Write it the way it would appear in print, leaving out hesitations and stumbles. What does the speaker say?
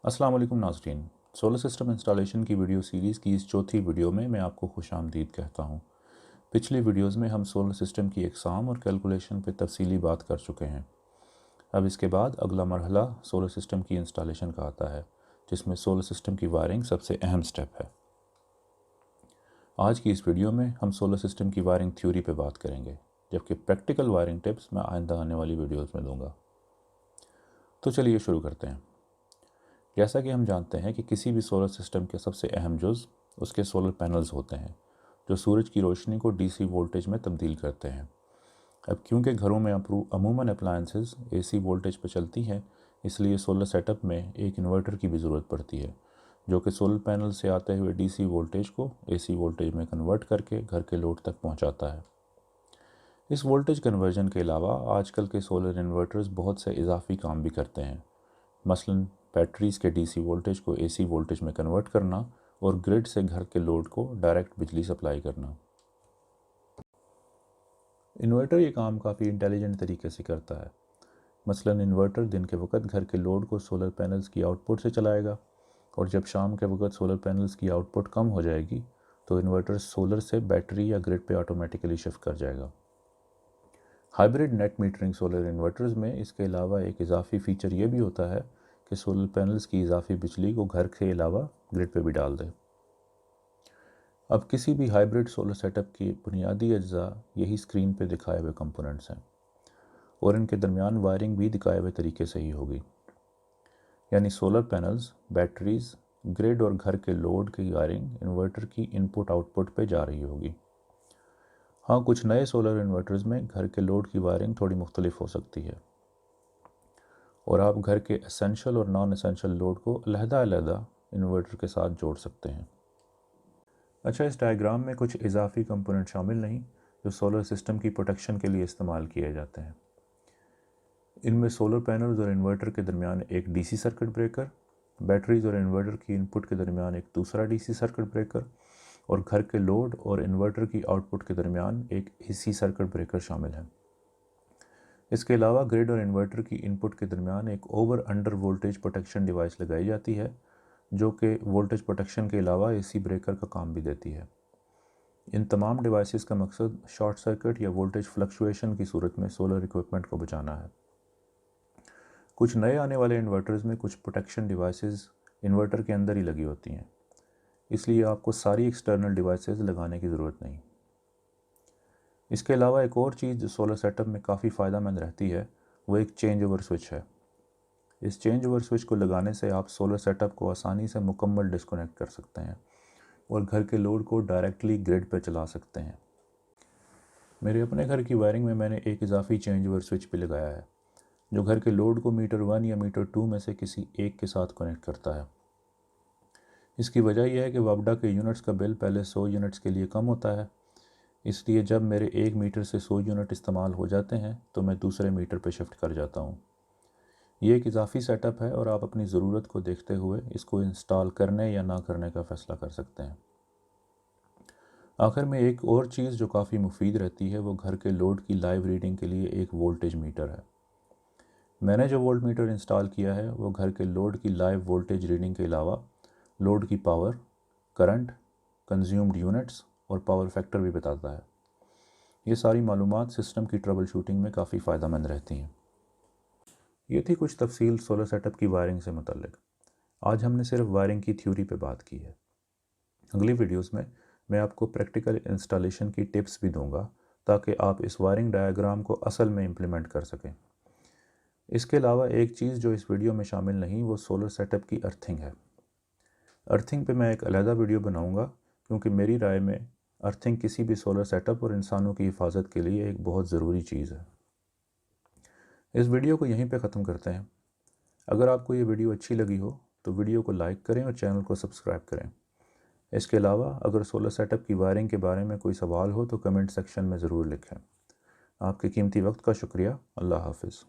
अस्सलाम वालेकुम नाज़रीन। सोलर सिस्टम इंस्टॉलेशन की वीडियो सीरीज़ की इस चौथी वीडियो में मैं आपको खुशामदीद कहता हूँ। पिछली वीडियोज़ में हम सोलर सिस्टम की इक़साम और कैलकुलेशन पर तफसीली बात कर चुके हैं। अब इसके बाद अगला मरहला सोलर सिस्टम की इंस्टॉलेशन का आता है, जिसमें सोलर सिस्टम की वायरिंग सबसे अहम स्टेप है। आज की इस वीडियो में हम सोलर सिस्टम की वायरिंग थ्योरी पर बात करेंगे, जबकि प्रैक्टिकल वायरिंग टिप्स मैं आइंदा आने वाली वीडियोज़ में दूँगा। तो चलिए शुरू करते हैं। जैसा कि हम जानते हैं कि किसी भी सोलर सिस्टम के सबसे अहम जुज़ उसके सोलर पैनल्स होते हैं, जो सूरज की रोशनी को डीसी वोल्टेज में तब्दील करते हैं। अब क्योंकि घरों में अमूमन अप्लायंसेस एसी वोल्टेज पर चलती हैं, इसलिए सोलर सेटअप में एक इन्वर्टर की भी ज़रूरत पड़ती है, जो कि सोलर पैनल से आते हुए डीसी वोल्टेज को एसी वोल्टेज में कन्वर्ट करके घर के लोड तक पहुंचाता है। इस वोल्टेज कन्वर्जन के अलावा आजकल के सोलर इन्वर्टर्स बहुत से इजाफी काम भी करते हैं, मसलन बैटरीज़ के डीसी वोल्टेज को एसी वोल्टेज में कन्वर्ट करना और ग्रिड से घर के लोड को डायरेक्ट बिजली सप्लाई करना। इन्वर्टर ये काम काफ़ी इंटेलिजेंट तरीके से करता है। मसलन इन्वर्टर दिन के वक्त घर के लोड को सोलर पैनल्स की आउटपुट से चलाएगा, और जब शाम के वक्त सोलर पैनल्स की आउटपुट कम हो जाएगी तो इन्वर्टर सोलर से बैटरी या ग्रिड पे ऑटोमेटिकली शिफ्ट कर जाएगा। Hybrid net metering solar inverters में इसके अलावा एक इजाफी फ़ीचर ये भी होता है कि सोलर पैनल्स की इजाफी बिजली को घर के अलावा ग्रिड पे भी डाल दे। अब किसी भी हाइब्रिड सोलर सेटअप की बुनियादी अज्जा यही स्क्रीन पे दिखाए हुए कंपोनेंट्स हैं, और इनके दरमियान वायरिंग भी दिखाए हुए तरीके से ही होगी। यानी सोलर पैनल्स, बैटरीज़, ग्रिड और घर के लोड की वायरिंग इन्वर्टर की इनपुट आउटपुट पे जा रही होगी। हाँ, कुछ नए सोलर इन्वर्टर्स में घर के लोड की वायरिंग थोड़ी मुख्तलिफ हो सकती है, और आप घर के एसेंशियल और नॉन एसेंशियल लोड को अलहदा इन्वर्टर के साथ जोड़ सकते हैं। अच्छा, इस डायग्राम में कुछ इजाफी कंपोनेंट शामिल नहीं जो सोलर सिस्टम की प्रोटेक्शन के लिए इस्तेमाल किए जाते हैं। इनमें सोलर पैनल्स और इन्वर्टर के दरमियान एक डीसी सर्किट ब्रेकर, बैटरीज और इन्वर्टर की इनपुट के दरमियान एक दूसरा डीसी सर्किट ब्रेकर, और घर के लोड और इन्वर्टर की आउटपुट के दरमियान एक एसी सर्किट ब्रेकर शामिल है। इसके अलावा ग्रिड और इन्वर्टर की इनपुट के दरमियान एक over under voltage protection device लगाई जाती है, जो कि वोल्टेज प्रोटेक्शन के अलावा एसी ब्रेकर का काम भी देती है। इन तमाम डिवाइसेस का मकसद शॉर्ट सर्किट या वोल्टेज फ्लक्चुएशन की सूरत में सोलर इक्विपमेंट को बचाना है। कुछ नए आने वाले इन्वर्टर्स में कुछ प्रोटेक्शन डिवाइसेस इन्वर्टर के अंदर ही लगी होती हैं, इसलिए आपको सारी एक्सटर्नल डिवाइसेस लगाने की ज़रूरत नहीं। इसके अलावा एक और चीज़ जो सोलर सेटअप में काफ़ी फ़ायदेमंद रहती है, वो एक चेंज ओवर स्विच है। इस चेंज ओवर स्विच को लगाने से आप सोलर सेटअप को आसानी से मुकम्मल डिस्कनेक्ट कर सकते हैं और घर के लोड को डायरेक्टली ग्रिड पर चला सकते हैं। मेरे अपने घर की वायरिंग में मैंने एक इजाफी चेंज ओवर स्विच भी लगाया है, जो घर के लोड को मीटर 1 या मीटर 2 में से किसी एक के साथ कनेक्ट करता है। इसकी वजह यह है कि वापडा के यूनिट्स का बिल पहले 100 यूनिट्स के लिए कम होता है, इसलिए जब मेरे 1 मीटर से 100 यूनिट इस्तेमाल हो जाते हैं तो मैं दूसरे मीटर पर शिफ्ट कर जाता हूँ। ये एक इजाफी सेटअप है और आप अपनी ज़रूरत को देखते हुए इसको इंस्टॉल करने या ना करने का फ़ैसला कर सकते हैं। आखिर में एक और चीज़ जो काफ़ी मुफीद रहती है वो घर के लोड की लाइव रीडिंग के लिए एक वोल्टेज मीटर है। मैंने जो वोल्ट मीटर इंस्टॉल किया है वो घर के लोड की लाइव वोल्टेज रीडिंग के अलावा लोड की पावर, करंट, कंज्यूम्ड यूनिट्स और पावर फैक्टर भी बताता है। ये सारी मालूमात सिस्टम की ट्रबल शूटिंग में काफ़ी फ़ायदेमंद रहती हैं। ये थी कुछ तफसील सोलर सेटअप की वायरिंग से मुतल्लिक। आज हमने सिर्फ वायरिंग की थ्योरी पे बात की है। अगली वीडियोस में मैं आपको प्रैक्टिकल इंस्टॉलेशन की टिप्स भी दूंगा, ताकि आप इस वायरिंग डायग्राम को असल में इम्प्लीमेंट कर सकें। इसके अलावा एक चीज़ जो इस वीडियो में शामिल नहीं वो सोलर सेटअप की अर्थिंग है। अर्थिंग पे मैं एक अलहदा वीडियो बनाऊंगा, क्योंकि मेरी राय में अर्थिंग किसी भी सोलर सेटअप और इंसानों की हिफाजत के लिए एक बहुत ज़रूरी चीज़ है। इस वीडियो को यहीं पे ख़त्म करते हैं। अगर आपको ये वीडियो अच्छी लगी हो तो वीडियो को लाइक करें और चैनल को सब्सक्राइब करें। इसके अलावा अगर सोलर सेटअप की वायरिंग के बारे में कोई सवाल हो तो कमेंट सेक्शन में ज़रूर लिखें। आपके कीमती वक्त का शुक्रिया। अल्लाह हाफ़िज़।